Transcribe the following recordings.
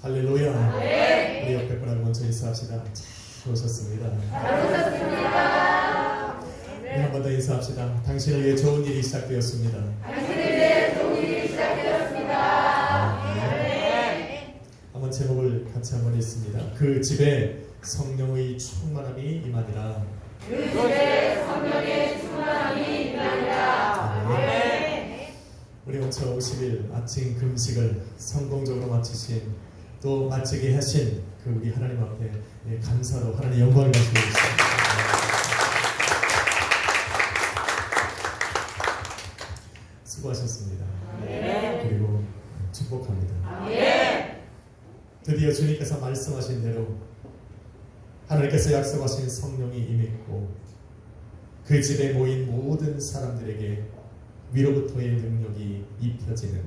할렐루야. 네. 우리 옆에 분하고 먼저 인사합시다. 잘 오셨습니다. 잘 오셨습니다. 네, 한 번 더 인사합시다. 당신을 위해 좋은 일이 시작되었습니다. 당신을 위해 좋은 일이 시작되었습니다. 네. 한번 제목을 같이 한번 읽습니다. 그 집에 성령의 충만함이 임하니라. 그 집에 성령의 충만함이 임하니라. 네. 우리 5차 50일 아침 금식을 성공적으로 마치신 또 마치게 하신 그 우리 하나님 앞에 감사로 하나님 영광을 드리고 있습니다. 수고하셨습니다. 네. 그리고 축복합니다. 네. 드디어 주님께서 말씀하신 대로 하나님께서 약속하신 성령이 임했고 그 집에 모인 모든 사람들에게 위로부터의 능력이 입혀지는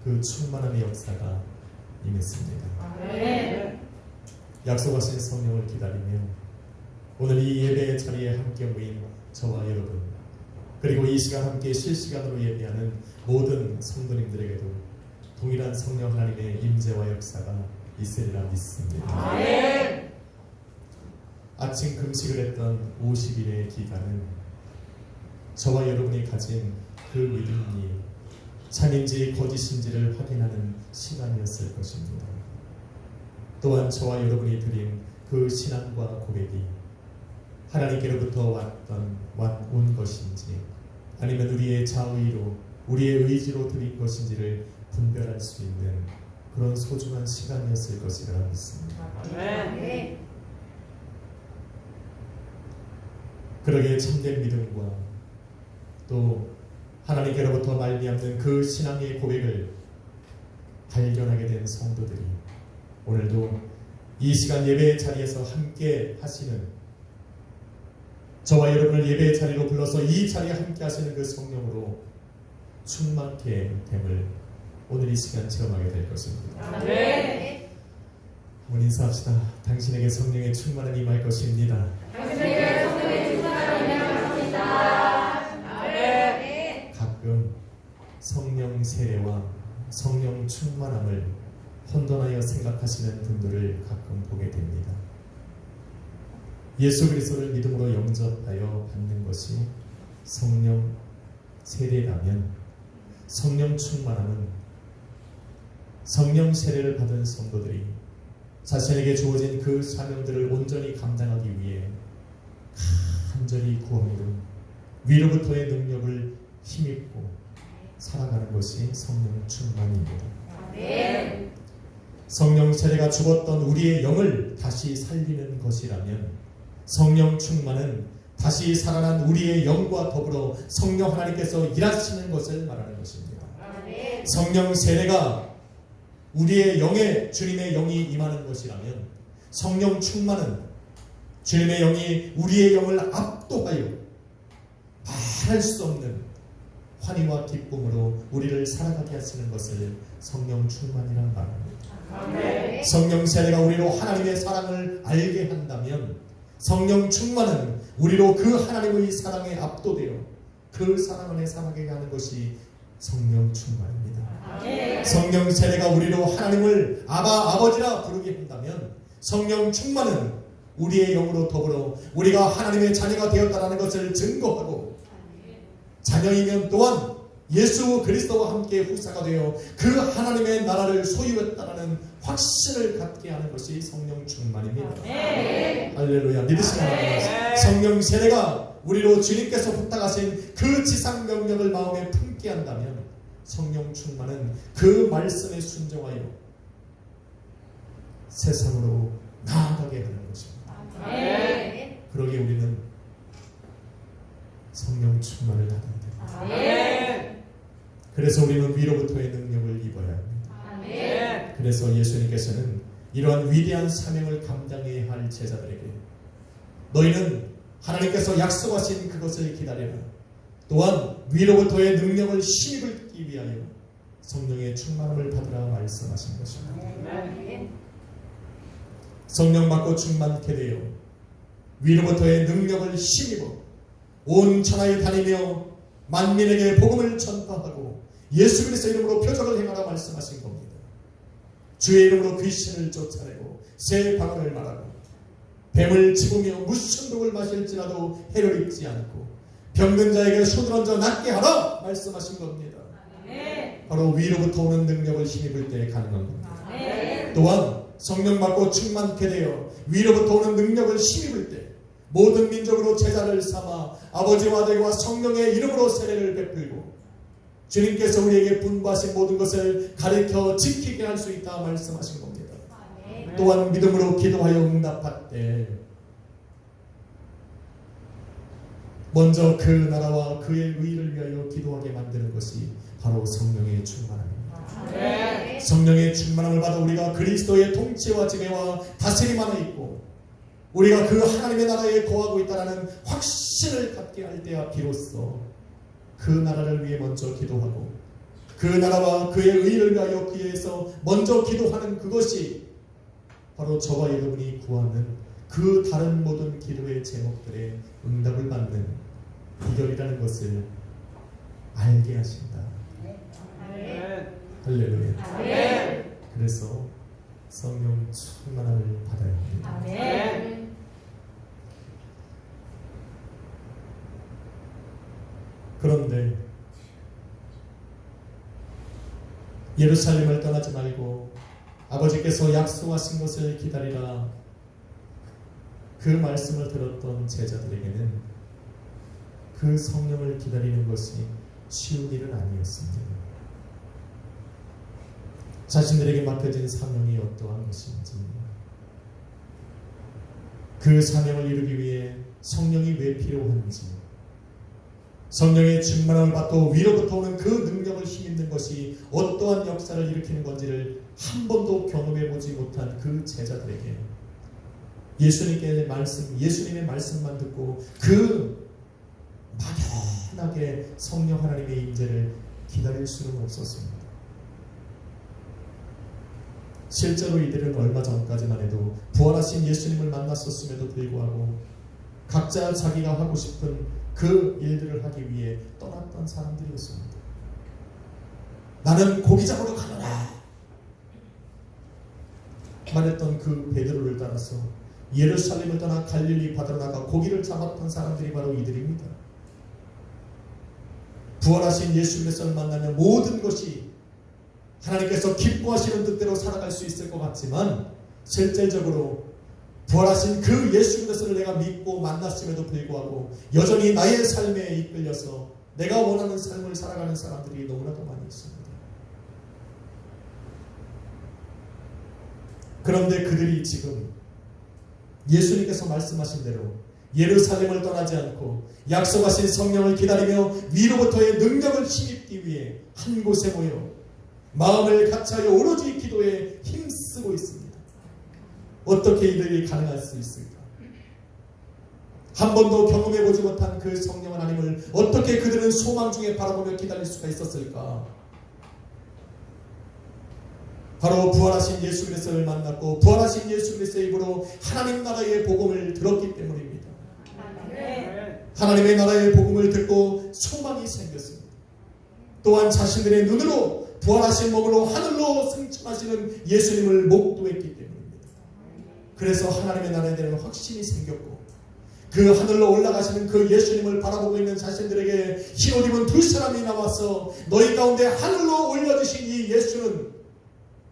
그 충만함의 역사가 임했습니다. 네. 약속하신 성령을 기다리며 오늘 이 예배의 자리에 함께 모인 저와 여러분 그리고 이 시간 함께 실시간으로 예배하는 모든 성도님들에게도 동일한 성령 하나님의 임재와 역사가 있으리라 믿습니다. 네. 아침 금식을 했던 50일의 기간은 저와 여러분이 가진 그 믿음이 참인지 거짓인지를 확인하는 시간이었을 것입니다. 또한 저와 여러분이 드린 그 신앙과 고백이 하나님께로부터 온 것인지 아니면 우리의 자의로 우리의 의지로 드린 것인지를 분별할 수 있는 그런 소중한 시간이었을 것이라 믿습니다. 네. 그러기에 참된 믿음과 또 하나님께로부터 말미암는 그 신앙의 고백을 발견하게 된 성도들이 오늘도 이 시간 예배의 자리에서 함께 하시는 저와 여러분을 예배의 자리로 불러서 이 자리에 함께 하시는 그 성령으로 충만케 됨을 오늘 이 시간 체험하게 될 것입니다. 네. 한번 인사합시다. 당신에게 성령의 충만함이 임할 것입니다. 당신에게 성령의 충만함이 임할 것입니다. 네. 가끔 성령 세례와 성령 충만함을 혼돈하여 생각하시는 분들을 가끔 보게 됩니다. 예수 그리스도를 믿음으로 영접하여 받는 것이 성령 세례라면 성령 충만함은 성령 세례를 받은 성도들이 자신에게 주어진 그 사명들을 온전히 감당하기 위해 간절히 구하는 위로부터의 능력을 힘입고 살아가는 것이 성령 충만입니다. 네. 성령 세례가 죽었던 우리의 영을 다시 살리는 것이라면 성령 충만은 다시 살아난 우리의 영과 더불어 성령 하나님께서 일하시는 것을 말하는 것입니다. 네. 성령 세례가 우리의 영에 주님의 영이 임하는 것이라면 성령 충만은 주님의 영이 우리의 영을 압도하여 말할 수 없는 환희와 기쁨으로 우리를 살아가게 하시는 것을 성령 충만이라 말합니다. 네. 성령 세례가 우리로 하나님의 사랑을 알게 한다면 성령 충만은 우리로 그 하나님의 사랑에 압도되어 그 사랑 안에 살아가게 하는 것이 성령 충만입니다. 네. 성령 세례가 우리로 하나님을 아버지라 부르게 한다면 성령 충만은 우리의 영으로 더불어 우리가 하나님의 자녀가 되었다는 것을 증거하고 자녀이면 또한 예수 그리스도와 함께 후사가 되어 그 하나님의 나라를 소유했다는 확신을 갖게 하는 것이 성령 충만입니다. 네. 할렐루야. 믿으시는 분들 성령 세례가 우리로 주님께서 부탁하신 그 지상 명령을 마음에 품게 한다면 성령 충만은 그 말씀에 순종하여 세상으로 나아가게 하는 것입니다. 네. 그러기에 우리는 성령 충만을 받아야 됩니다. 네. 그래서 우리는 위로부터의 능력을 입어야 합니다. 네. 그래서 예수님께서는 이러한 위대한 사명을 감당해야 할 제자들에게 너희는 하나님께서 약속하신 그것을 기다려라. 또한 위로부터의 능력을 힘입기 위하여 성령의 충만함을 받으라 말씀하신 것입니다. 성령 받고 충만케 되어 위로부터의 능력을 힘입어 온 천하에 다니며 만민에게 복음을 전파하고 예수 그리스도 이름으로 표적을 행하라 말씀하신 겁니다. 주의 이름으로 귀신을 쫓아내고 새 방언을 말하고 뱀을 집으며 무슨 독을 마실지라도 해를 입지 않고 병든 자에게 손을 얹어 낫게 하라 말씀하신 겁니다. 바로 위로부터 오는 능력을 힘입을 때 가능한 겁니다. 또한 성령 받고 충만케 되어 위로부터 오는 능력을 힘입을 때 모든 민족으로 제자를 삼아 아버지와 아들과 성령의 이름으로 세례를 베풀고 주님께서 우리에게 분부하신 모든 것을 가르쳐 지키게 할 수 있다 말씀하신 겁니다. 또한 믿음으로 기도하여 응답할 때 먼저 그 나라와 그의 의를 위하여 기도하게 만드는 것이 바로 성령의 충만함입니다. 성령의 충만함을 받아 우리가 그리스도의 통치와 지배와 다스림 안에 있고 우리가 그 하나님의 나라에 거하고 있다는 확신을 갖게 할 때야 비로소 그 나라를 위해 먼저 기도하고 그 나라와 그의 의를 위하여 그에서 먼저 기도하는 그것이 바로 저와 여러분이 구하는 그 다른 모든 기도의 제목들의 응답을 받는 비결이라는 것을 알게 하신다. 할렐루야. 그래서 성령 충만함을 받아야 합니다. 그런데 예루살렘을 떠나지 말고 아버지께서 약속하신 것을 기다리라 그 말씀을 들었던 제자들에게는 그 성령을 기다리는 것이 쉬운 일은 아니었습니다. 자신들에게 맡겨진 사명이 어떠한 것인지 그 사명을 이루기 위해 성령이 왜 필요한지 성령의 충만함을 받고 위로부터 오는 그 능력을 힘입는 것이 어떠한 역사를 일으키는 건지를 한 번도 경험해보지 못한 그 제자들에게 예수님의 말씀만 듣고 그 막연하게 성령 하나님의 임재를 기다릴 수는 없었습니다. 실제로 이들은 얼마 전까지만 해도 부활하신 예수님을 만났었음에도 불구하고 각자 자기가 하고 싶은 그 일들을 하기 위해 떠났던 사람들이었습니다. 나는 고기 잡으러 가노라 말했던 그 베드로를 따라서 예루살렘을 떠나 갈릴리 바다로 나가 고기를 잡았던 사람들이 바로 이들입니다. 부활하신 예수 그리스도를 만나면 모든 것이 하나님께서 기뻐하시는 뜻대로 살아갈 수 있을 것 같지만 실질적으로 부활하신 그 예수 그리스도를 내가 믿고 만났음에도 불구하고 여전히 나의 삶에 이끌려서 내가 원하는 삶을 살아가는 사람들이 너무나도 많이 있습니다. 그런데 그들이 지금 예수님께서 말씀하신 대로 예루살렘을 떠나지 않고 약속하신 성령을 기다리며 위로부터의 능력을 힘입기 위해 한 곳에 모여 마음을 같이하여 오로지 기도에 힘쓰고 있습니다. 어떻게 이들이 가능할 수 있을까? 한 번도 경험해보지 못한 그 성령 하나님을 어떻게 그들은 소망 중에 바라보며 기다릴 수가 있었을까? 바로 부활하신 예수 그리스도를 만났고 부활하신 예수 그리스도의 입으로 하나님 나라의 복음을 들었기 때문입니다. 하나님의 나라의 복음을 듣고 소망이 생겼습니다. 또한 자신들의 눈으로 부활하신 몸으로 하늘로 승천하시는 예수님을 목도했기 때문입니다. 그래서 하나님의 나라에 대한 확신이 생겼고 그 하늘로 올라가시는 그 예수님을 바라보고 있는 자신들에게 흰옷 입은 두 사람이 나와서 너희 가운데 하늘로 올려주신 이 예수는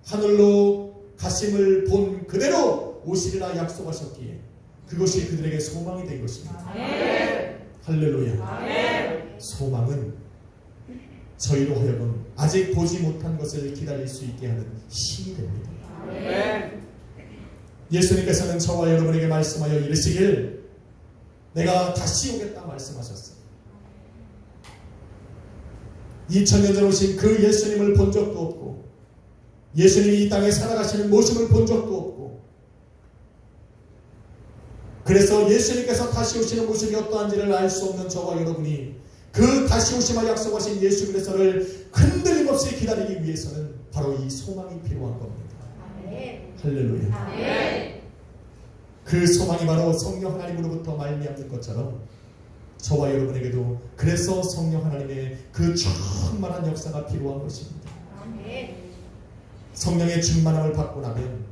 하늘로 가심을 본 그대로 오시리라 약속하셨기에 그것이 그들에게 소망이 된 것입니다. 할렐루야. 소망은 저희로 하여금 아직 보지 못한 것을 기다릴 수 있게 하는 힘이 됩니다. 예수님께서는 저와 여러분에게 말씀하여 이르시길 내가 다시 오겠다 말씀하셨어요. 2000년 전 오신 그 예수님을 본 적도 없고 예수님이 이 땅에 살아가시는 모습을 본 적도 없고 그래서 예수님께서 다시 오시는 모습이 어떠한지를 알 수 없는 저와 여러분이 그 다시 오시마 약속하신 예수 그리스도를 흔들림 없이 기다리기 위해서는 바로 이 소망이 필요한 겁니다. 할렐루야. 그 소망이 바로 성령 하나님으로부터 말미암는 것처럼 저와 여러분에게도 그래서 성령 하나님의 그 충만한 역사가 필요한 것입니다. 성령의 충만함을 받고 나면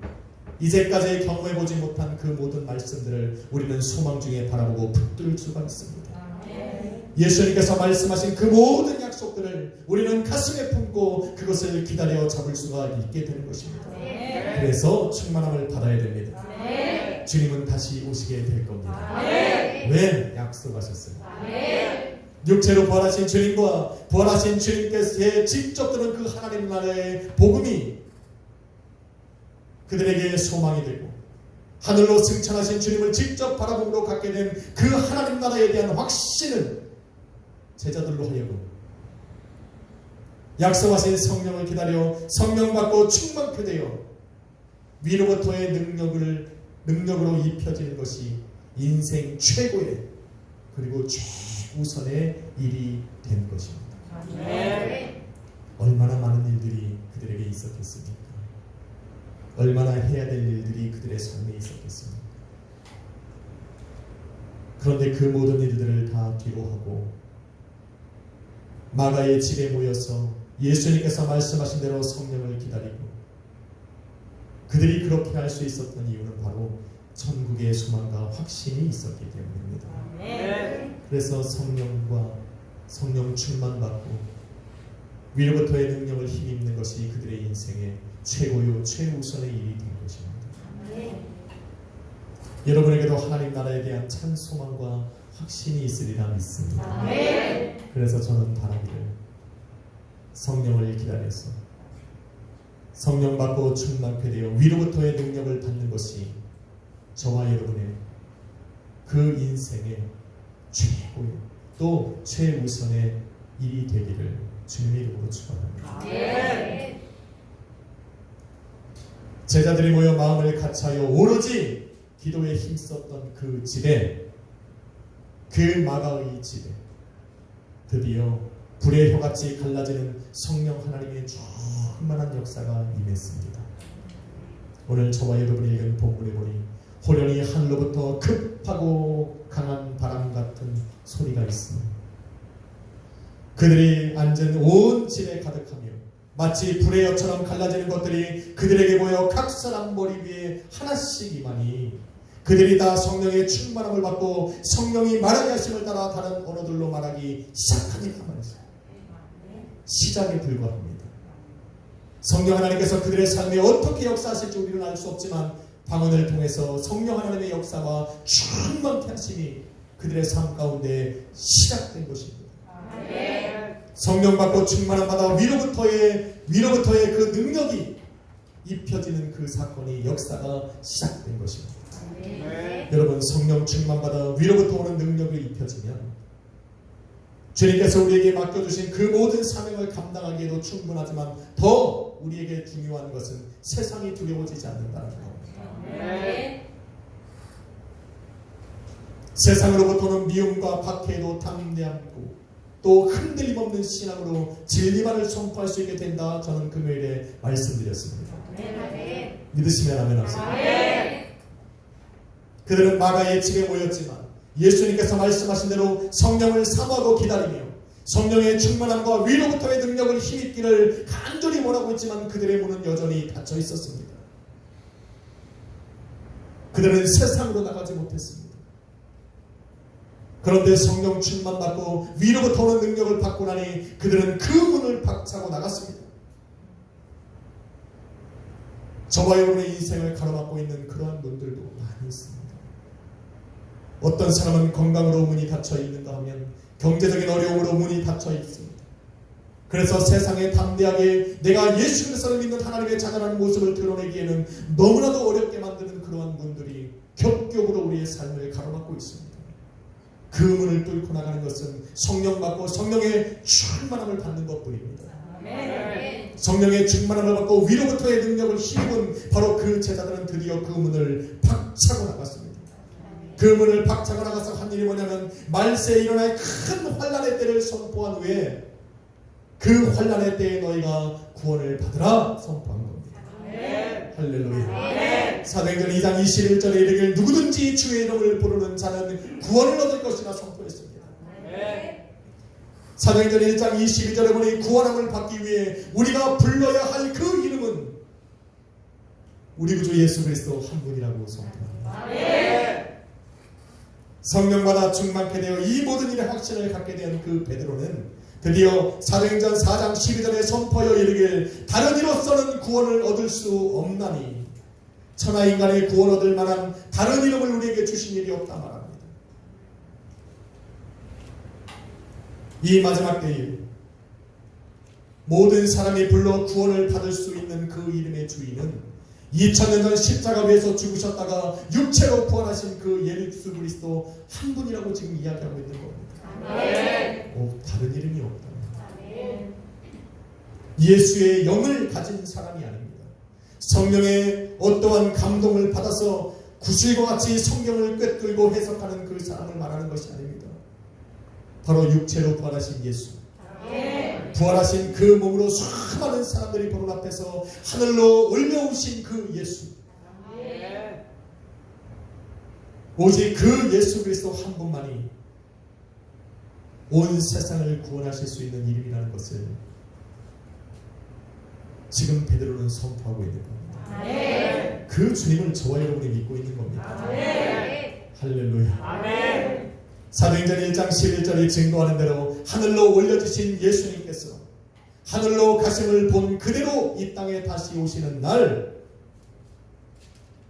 이제까지 경험해보지 못한 그 모든 말씀들을 우리는 소망 중에 바라보고 붙들 수가 있습니다. 예수님께서 말씀하신 그 모든 약속들을 우리는 가슴에 품고 그것을 기다려 잡을 수가 있게 되는 것입니다. 그래서 충만함을 받아야 됩니다. 주님은 다시 오시게 될 겁니다. 왜? 약속하셨어요. 육체로 부활하신 주님과 부활하신 주님께서 직접 들은 그 하나님 나라의 복음이 그들에게 소망이 되고 하늘로 승천하신 주님을 직접 바라봄으로 갖게 된 그 하나님 나라에 대한 확신을 제자들로 하여금 약속하신 성령을 기다려 성령 받고 충만케 되어 위로부터의 능력으로 입혀지는 것이 인생 최고의 그리고 최우선의 일이 된 것입니다. 얼마나 많은 일들이 그들에게 있었겠습니까? 얼마나 해야 될 일들이 그들의 삶에 있었겠습니까? 그런데 그 모든 일들을 다 뒤로 하고 마가의 집에 모여서 예수님께서 말씀하신 대로 성령을 기다리고 그들이 그렇게 할 수 있었던 이유는 바로 천국의 소망과 확신이 있었기 때문입니다. 그래서 성령 충만 받고 위로부터의 능력을 힘입는 것이 그들의 인생의 최고요 최우선의 일이 된 것입니다. 여러분에게도 하나님 나라에 대한 참 소망과 확신이 있으리라 믿습니다. 그래서 저는 바라기를 성령을 기다려서 성령 받고 충만케 되어 위로부터의 능력을 받는 것이 저와 여러분의 그 인생의 최고의 또 최우선의 일이 되기를 주님의 이름으로 축원합니다. 제자들이 모여 마음을 같이하여 오로지 기도에 힘썼던 그 집에 그 마가의 집에 드디어 불의 혀같이 갈라지는 성령 하나님의 충만한 역사가 임했습니다. 오늘 저와 여러분이 읽은 본문에 보니 호련히 하늘로부터 급하고 강한 바람 같은 소리가 있습니다. 그들이 앉은 온 집에 가득하며 마치 불의 혀처럼 갈라지는 것들이 그들에게 보여 각 사람 머리 위에 하나씩 임하니 그들이 다 성령의 충만함을 받고 성령이 말하게 하심을 따라 다른 언어들로 말하기 시작하니라 말이죠. 시작에 불과합니다. 성령 하나님께서 그들의 삶에 어떻게 역사하실지 우리는 알 수 없지만 방언을 통해서 성령 하나님의 역사와 충만케 하심이 그들의 삶 가운데 시작된 것입니다. 성령 받고 충만함 받아 위로부터의 그 능력이 입혀지는 그 사건이 역사가 시작된 것입니다. 여러분 성령 충만 받아 위로부터 오는 능력이 입혀지면 주님께서 우리에게 맡겨주신 그 모든 사명을 감당하기에도 충분하지만 더 우리에게 중요한 것은 세상이 두려워지지 않는다는 겁니다. 세상으로부터는 미움과 박해도 담대함고 또 흔들림 없는 신앙으로 진리만을 선포할 수 있게 된다. 저는 금요일에 말씀드렸습니다. 믿으시면 아멘 하세요. 그들은 마가의 집에 모였지만 예수님께서 말씀하신 대로 성령을 사모하고 기다리며 성령의 충만함과 위로부터의 능력을 힘입기를 간절히 원하고 있지만 그들의 문은 여전히 닫혀 있었습니다. 그들은 세상으로 나가지 못했습니다. 그런데 성령 충만 받고 위로부터 오는 능력을 받고 나니 그들은 그 문을 박차고 나갔습니다. 저와 여러분의 인생을 가로막고 있는 그러한 문들도 많이 있습니다. 어떤 사람은 건강으로 문이 닫혀 있는가 하면 경제적인 어려움으로 문이 닫혀 있습니다. 그래서 세상에 담대하게 내가 예수 그리스도를 믿는 하나님의 자녀라는 모습을 드러내기에는 너무나도 어렵게 만드는 그러한 문들이 겹겹으로 우리의 삶을 가로막고 있습니다. 그 문을 뚫고 나가는 것은 성령 받고 성령의 충만함을 받는 것뿐입니다. 성령의 충만함을 받고 위로부터의 능력을 힘입은 바로 그 제자들은 드디어 그 문을 박차고 나갔습니다. 그 문을 박차고 나가서 한 일이 뭐냐면 말세에 일어날 큰 환난의 때를 선포한 후에 그 환난의 때에 너희가 구원을 받으라 선포한 겁니다. 할렐루야. 사도행전 2장 21절에 이르기를 누구든지 주의 이름을 부르는 자는 구원을 얻을 것이라 선포했습니다. 사도행전 1장 22절에 보니 구원함을 받기 위해 우리가 불러야 할 그 이름은 우리 구주 예수 그리스도 한 분이라고 선포합니다. 아멘. 성령받아 충만케 되어 이 모든 일에 확신을 갖게 된 그 베드로는 드디어 사도행전 4장 12절에 선포하여 이르길 다른 이로서는 구원을 얻을 수 없나니 천하 인간의 구원 얻을 만한 다른 이름을 우리에게 주신 일이 없다 말합니다. 이 마지막 때에 모든 사람이 불러 구원을 받을 수 있는 그 이름의 주인은 2000년 전 십자가 위에서 죽으셨다가 육체로 부활하신 그 예수 그리스도 한 분이라고 지금 이야기하고 있는 겁니다. 아멘. 다른 이름이 없다. 아멘. 예수의 영을 가진 사람이 아닙니다. 성령의 어떠한 감동을 받아서 구실과 같이 성경을 꿰뚫고 해석하는 그 사람을 말하는 것이 아닙니다. 바로 육체로 부활하신 예수, 아멘. 부활하신 그 몸으로 수많은 사람들이 보는 앞에서 하늘로 올려오신 그 예수, 아멘. 오직 그 예수 그리스도 한 분만이 온 세상을 구원하실 수 있는 이름이라는 것을 지금 베드로는 선포하고 있는 겁니다. 아멘. 그 주님을 저와 여러분이 믿고 있는 겁니다. 아멘. 할렐루야. 아멘. 사도행전 1장 11절이 증거하는 대로 하늘로 올려주신 예수님께서 하늘로 가심을 본 그대로 이 땅에 다시 오시는 날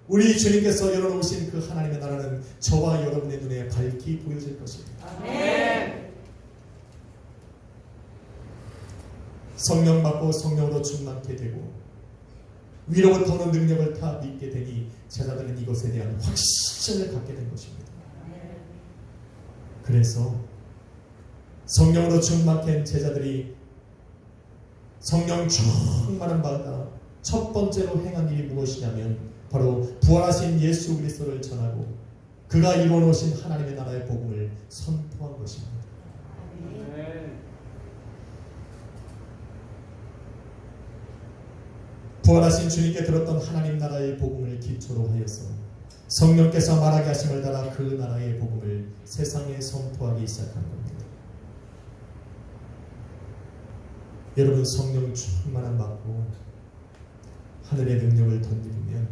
우리 주님께서 열어놓으신 그 하나님의 나라는 저와 여러분의 눈에 밝히 보여질 것입니다. 아멘. 성령 받고 성령으로 충만케 되고 위로부터 오는 능력을 다 믿게 되니 제자들은 이것에 대한 확신을 갖게 된 것입니다. 그래서 성령으로 충만케 된 제자들이 성령 충만한 바가 첫 번째로 행한 일이 무엇이냐면 바로 부활하신 예수 그리스도를 전하고 그가 이루어놓으신 하나님의 나라의 복음을 선포한 것입니다. 부활하신 주님께 들었던 하나님 나라의 복음을 기초로 하여서 성령께서 말하게 하심을 따라 그 나라의 복음을 세상에 선포하기 시작한 겁니다. 여러분 성령 충만함 받고 하늘의 능력을 덧입으면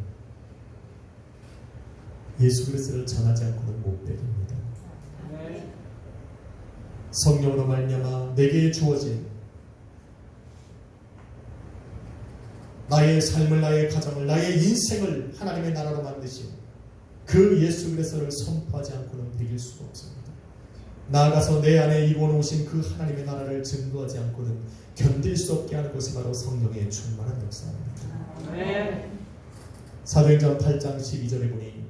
예수 그리스도를 전하지 않고는 못 배웁니다. 성령으로 말미암아 내게 주어진 나의 삶을, 나의 가정을, 나의 인생을 하나님의 나라로 만드신 그 예수 그리스도를 선포하지 않고는 되길 수가 없습니다. 나아가서 내 안에 이루어놓으신 그 하나님의 나라를 증거하지 않고는 견딜 수 없게 하는 것이 바로 성령의 충만한 역사입니다. 사도행전 8장 12절에 보니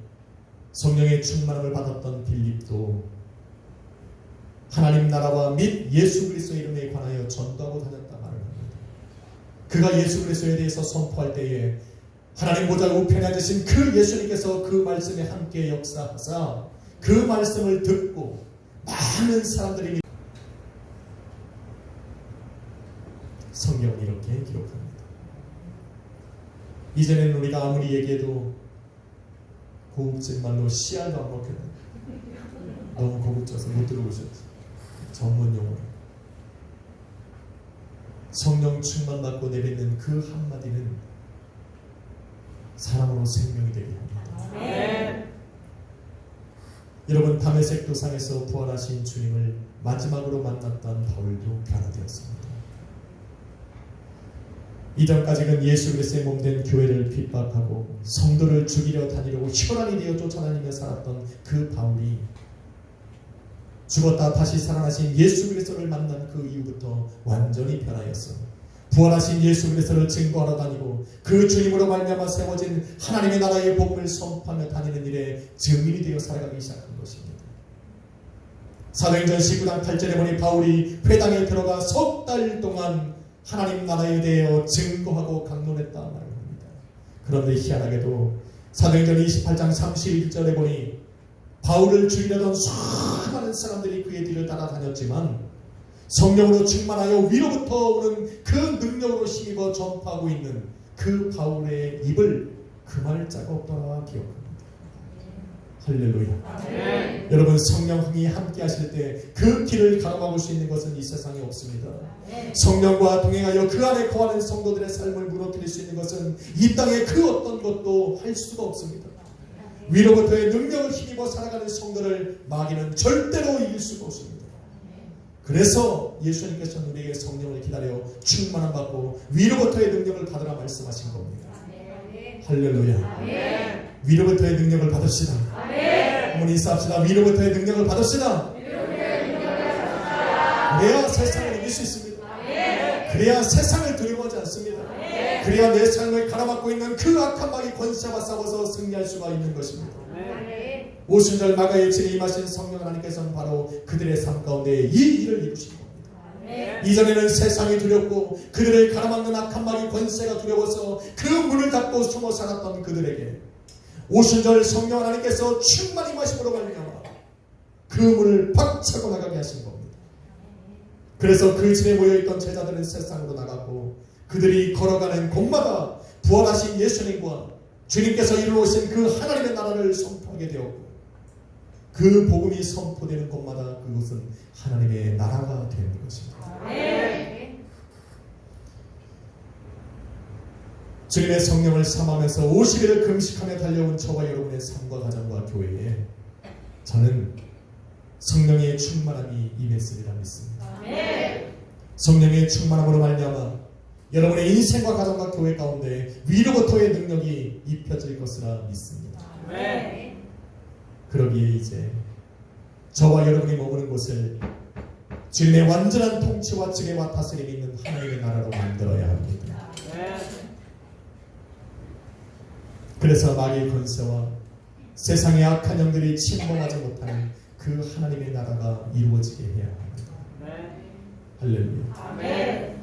성령의 충만함을 받았던 빌립도 하나님 나라와 및 예수 그리스도의 이름에 관하여 전도하고 다녔다 말을 합니다. 그가 예수 그리스도에 대해서 선포할 때에 하나님 보좌 우편에 앉으신 그 예수님께서 그 말씀에 함께 역사하사 그 말씀을 듣고 많은 사람들이 성경은 이렇게 기록합니다. 이제는 우리가 아무리 얘기해도 고급진 말로 씨알도 안 먹겠다. 너무 고급져서 못 들어보셨지. 전문 용어로. 성령 충만 받고 내뱉는 그 한마디는 사람으로 생명이 되게 합니다. 아멘. 여러분 다메섹 도상에서 부활하신 주님을 마지막으로 만났던 바울도 변화되었습니다. 이전까지는 예수 그리스도의 몸된 교회를 핍박하고 성도를 죽이려 다니려고 혈안이 되어 쫓아다니며 살았던 그 바울이 죽었다 다시 살아나신 예수 그리스도를 만난 그 이후부터 완전히 변하였어. 부활하신 예수 그리스도를 증거하러 다니고 그 주님으로 말미암아 세워진 하나님의 나라의 복음을 선포하며 다니는 일에 증인이 되어 살아가기 시작한 것입니다. 사도행전 19장 8절에 보니 바울이 회당에 들어가 석 달 동안 하나님 나라에 대하여 증거하고 강론했다 말합니다. 그런데 희한하게도 사도행전 28장 31절에 보니 바울을 죽이려던 수많은 사람들이 그의 뒤를 따라다녔지만 성령으로 충만하여 위로부터 오는 그 능력으로 힘입어 전파하고 있는 그 바울의 입을 금할 자가 없더라 기억합니다. 할렐루야. 아멘. 여러분, 성령이 함께 하실 때 그 길을 가로막을 수 있는 것은 이 세상에 없습니다. 성령과 동행하여 그 안에 거하는 성도들의 삶을 무너뜨릴 수 있는 것은 이 땅에 그 어떤 것도 할 수가 없습니다. 위로부터의 능력을 힘입어 살아가는 성도를 마귀는 절대로 이길 수가 없습니다. 그래서 예수님께서는 우리에게 성령을 기다려 충만함 받고 위로부터의 능력을 받으라 말씀하신 겁니다. 할렐루야. 아멘. 위로부터의 능력을 받읍시다. 아멘. 한번 인사합시다. 위로부터의 능력을 받읍시다. 그래야 세상을 이길 수 있습니다. 그래야 세상을 두려워하지 않습니다. 그래야 내 삶을 가로막고 있는 그 악한 마귀 권세와 싸워서 승리할 수가 있는 것입니다. 오순절 마가의 진에 임하신 성령 하나님께서는 바로 그들의 삶 가운데 이 일을 이루신 겁니다. 이전에는 세상이 두렵고 그들을 가로막는 악한 마귀 권세가 두려워서 그 문을 닫고 숨어 살았던 그들에게 오순절 성령 하나님께서 충만히 임하심으로 말미암아 그 문을 박차고 나가게 하신 겁니다. 그래서 그 집에 모여있던 제자들은 세상으로 나갔고 그들이 걸어가는 곳마다 부활하신 예수님과 주님께서 이루어 오신 그 하나님의 나라를 선포하게 되었고 그 복음이 선포되는 곳마다 그곳은 하나님의 나라가 되는 것입니다. 주님의 성령을 삼하면서 50일을 금식하며 달려온 저와 여러분의 삶과 가정과 교회에 저는 성령의 충만함이 임했으리라 믿습니다. 성령의 충만함으로 말미암아 여러분의 인생과 가정과 교회 가운데 위로부터의 능력이 입혀질 것이라 믿습니다. 그러기에 이제 저와 여러분이 머무는 곳을 주님의 완전한 통치와 지혜와 다스림이 있는 하나님의 나라로 만들어야 합니다. 그래서 마귀의 권세와 세상의 악한 영들이 침범하지 못하는 그 하나님의 나라가 이루어지게 해야 합니다. 할렐루야.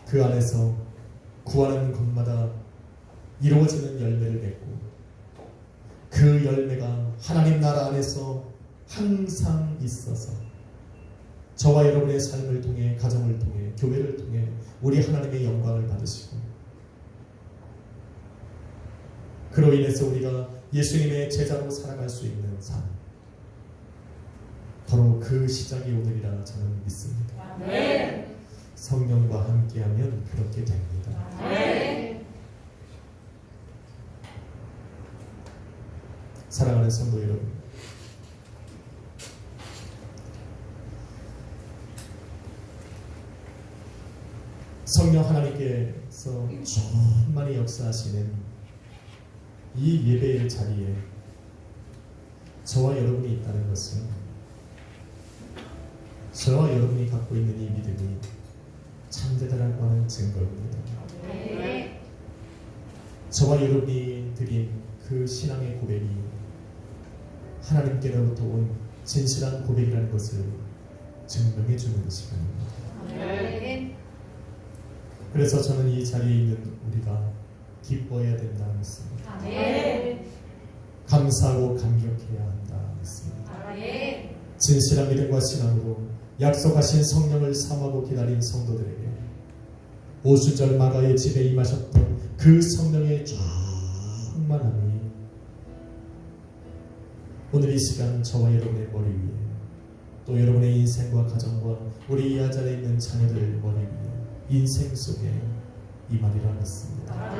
그 안에서 구하는 것마다 이루어지는 열매를 맺고 그 열매가 하나님 나라 안에서 항상 있어서 저와 여러분의 삶을 통해 가정을 통해 교회를 통해 우리 하나님의 영광을 받으시고 그로 인해서 우리가 예수님의 제자로 살아갈 수 있는 삶 바로 그 시작이 오늘이라 저는 믿습니다. 성령과 함께하면 그렇게 됩니다. 사랑하는 성도 여러분, 성령 하나님께서 충만히 역사하시는 이 예배의 자리에 저와 여러분이 있다는 것은 저와 여러분이 갖고 있는 이 믿음이 참되다라고 하는 증거입니다. 저와 여러분이 드린 그 신앙의 고백이 하나님께로부터 온 진실한 고백이라는 것을 증명해 주는 시간입니다. 그래서 저는 이 자리에 있는 우리가 기뻐해야 된다 믿습니다. 감사하고 감격해야 한다 믿습니다. 진실한 믿음과 신앙으로 약속하신 성령을 삼하고 기다린 성도들에게 오순절 마가의 집에 임하셨던 그 성령의 충만함이 오늘 이 시간 저와 여러분의 머리 위에 또 여러분의 인생과 가정과 우리 이 자리에 있는 자녀들 머리 위에 인생 속에 임하리라 믿습니다.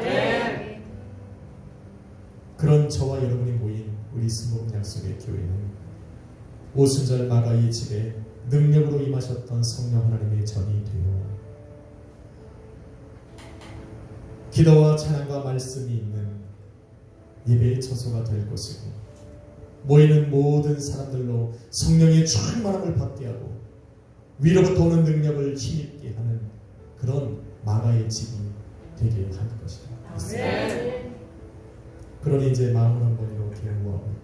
그런 저와 여러분이 모인 우리 스모금 약속의 교회는 오순절 마가의 집에 능력으로 임하셨던 성령 하나님의 전이 되어 기도와 찬양과 말씀이 있는 예배의 처소가 될 것이고 모이는 모든 사람들로 성령의 충만함을 받게 하고 위로부터 오는 능력을 힘입게 하는 그런 마가의 집이 되게 할 것이다. 그러니 이제 마음을 한번 이렇게 모아볼까요?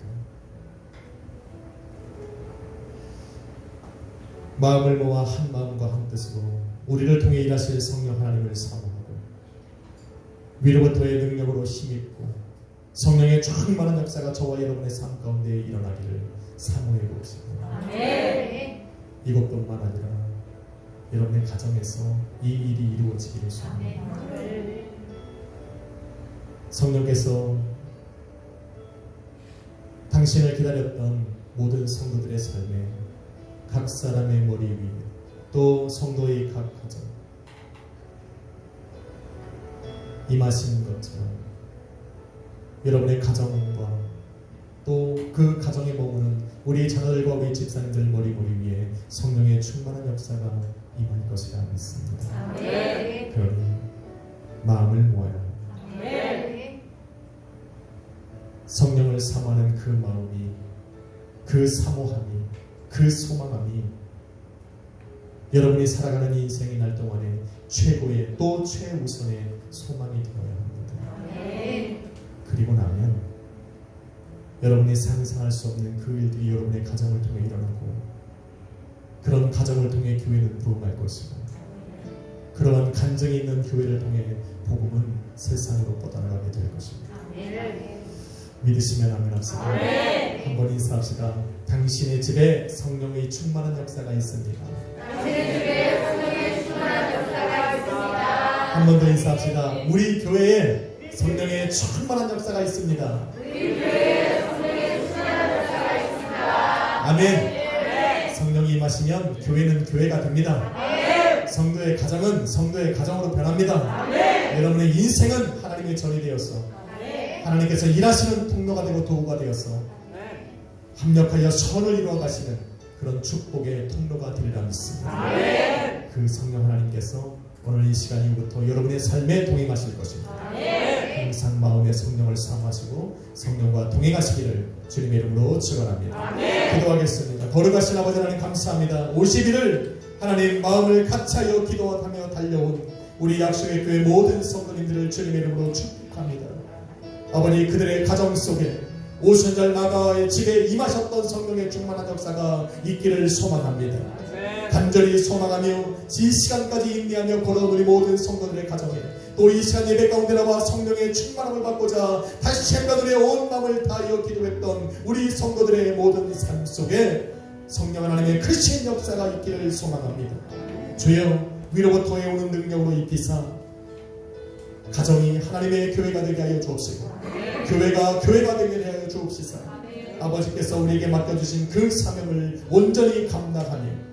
마음을 모아 한 마음과 한 뜻으로 우리를 통해 일하실 성령 하나님을 사모하고 위로부터의 능력으로 힘입고 성령의 충만한 역사가 저와 여러분의 삶 가운데 일어나기를 사모해 봅시다. 이것뿐만 아니라 여러분의 가정에서 이 일이 이루어지기를 소원합니다. 성령께서 당신을 기다렸던 모든 성도들의 삶에 각 사람의 머리 위에 또 성도의 각 가정 임하시는 것처럼 여러분의 가정과 또 그 가정에 머무는 우리 자녀들과 우리 집사님들 머리 위에 성령의 충만한 역사가 임할 것이라 믿습니다. 아멘. 그러니 마음을 모아요. 아멘. 성령을 사모하는 그 마음이, 그 사모함이, 그 소망함이 여러분이 살아가는 인생의 날 동안에 최고의 또 최우선의 소망이 되어야 합니다. 아멘. 그리고 나면 여러분이 상상할 수 없는 그 일들이 여러분의 가정을 통해 일어나고 그런 가정을 통해 교회는 부흥할 것이고 그러한 간증이 있는 교회를 통해 복음은 세상으로 뻗어나가게 될 것입니다. 아멘. 믿으시면 아멘 합시다. 아멘. 한번 인사합시다. 당신의 집에 성령의 충만한 역사가 있습니다. 당신의 집에 성령의 충만한 역사가 있습니다. 한 번 더 인사합시다. 우리 교회에 성령의 충만한 역사가 있습니다. 우리 교회에 성령의 충만한 역사가 있습니다. 아멘. 성령이 임하시면 교회는 교회가 됩니다. 성도의 가정은 성도의 가정으로 변합니다. 여러분의 인생은 하나님의 전이 되었어. 하나님께서 일하시는 통로가 되고 도구가 되어서 합력하여 선을 이루어 가시는 그런 축복의 통로가 되리라 믿습니다. 그 성령 하나님께서 오늘 이 시간 이후부터 여러분의 삶에 동행하실 것입니다. 항상 마음의 성령을 사모하시고 성령과 동행하시기를 주님의 이름으로 축원합니다. 기도하겠습니다. 거룩하신 아버지 하나님 감사합니다. 50일을 하나님 마음을 같이하여 기도하며 달려온 우리 약속의 교회 모든 성도님들을 주님의 이름으로 축복합니다. 아버지 그들의 가정 속에 오순절 나가의 집에 임하셨던 성령의 충만한 역사가 있기를 소망합니다. 간절히 소망하며 이 시간까지 인내하며 걸어온 우리 모든 성도들의 가정에 또 이 시간 예배 가운데 나와 성령의 충만함을 받고자 다시 한번 우리의 온 마음을 다하여 기도했던 우리 성도들의 모든 삶 속에 성령 하나님의 크신 역사가 있기를 소망합니다. 주여 위로부터 오는 능력으로 입히사 가정이 하나님의 교회가 되게 하여 주옵시고 교회가 되게 하여 주옵시사 아버지께서 우리에게 맡겨주신 그 사명을 온전히 감당하며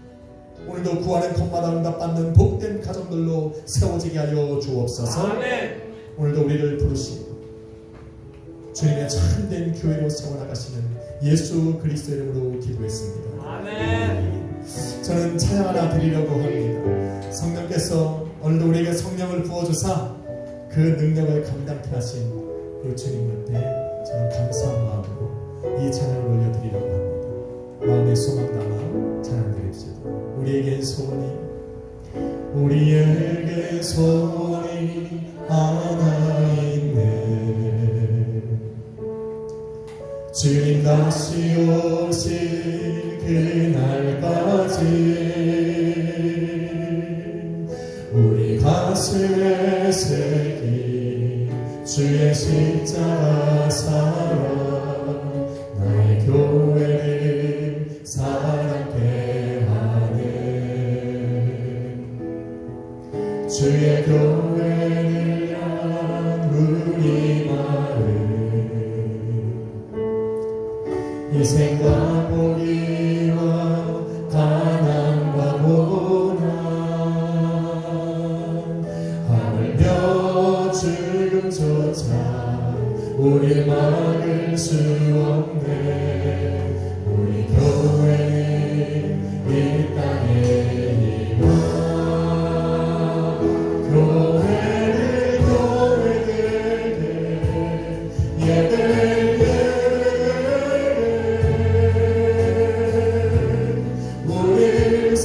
오늘도 구하는 것마다 응답받는 복된 가정들로 세워지게 하여 주옵소서. 오늘도 우리를 부르시고 주님의 참된 교회로 세워나가시는 예수 그리스도 이름으로 기도했습니다. 저는 찬양 하나 드리려고 합니다. 성령께서 오늘도 우리에게 성령을 부어주사 그 능력을 감당케 하신 그 주님 곁에 저는 감사한 마음으로 이 찬양을 올려드리려고 합니다. 마음의 소망 담아 찬양 드립시다. 우리에겐 소원이 하나 있네. 주님 다시 오실 그날까지 우리 가슴에 새긴 주의 십자가 사랑 나의 교회를 사랑케 하네. 주의 교회를 향한 우리 마음 희생과 포기와 가난과 고난 하물며 죽음조차 우리 막을 수 없네. 우리 교회는 이 땅에 임하 교회를 예배를 우리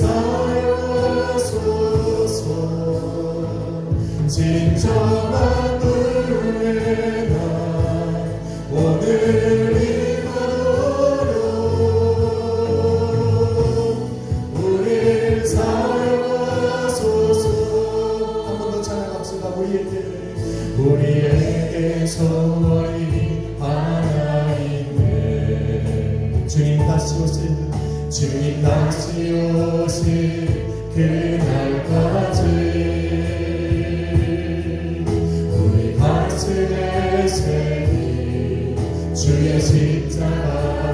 사용하소서. 진정한 은혜나 오늘이 바로 우리 사용하소서. 한 번 더 찬양합시다. 우리에게 소원이 하나 있네. 주님 다시 오실 그날까지 우리 가슴에 새긴 주의 십자가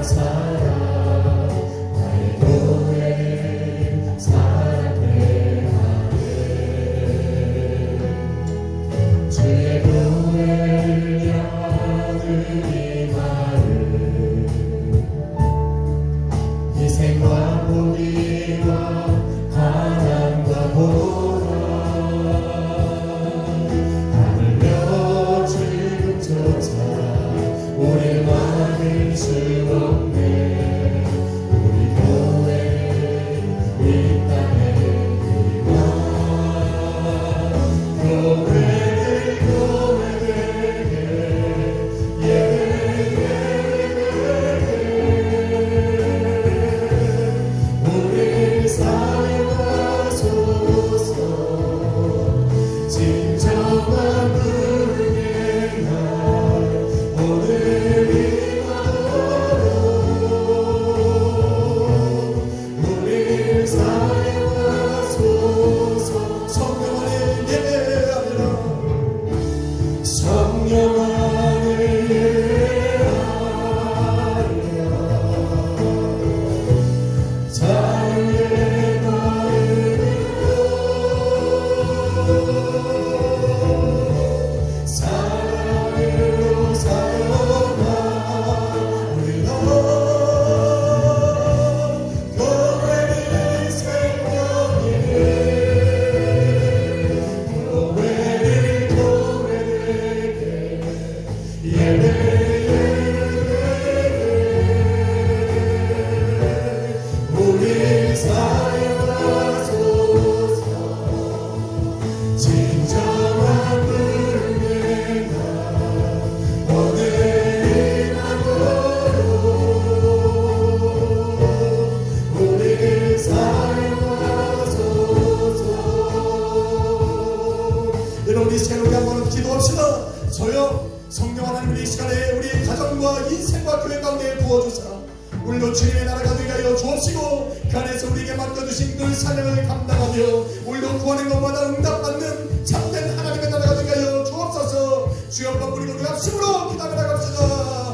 우리 새롭게 한번 기도합시다. 저요 성령 하나님 이 시간에 우리 가정과 인생과 교회 가운데 부어주사 우리도 주님의 나라가 되게 하여 주옵시고 그 안에서 우리에게 맡겨주신 그 사명을 감당하며 우리도 구하는 것마다 응답받는 참된 하나님의 나라가 되게 하여 주옵소서. 주여 한번 우리 모두 합심으로 기도하며 나갑시다.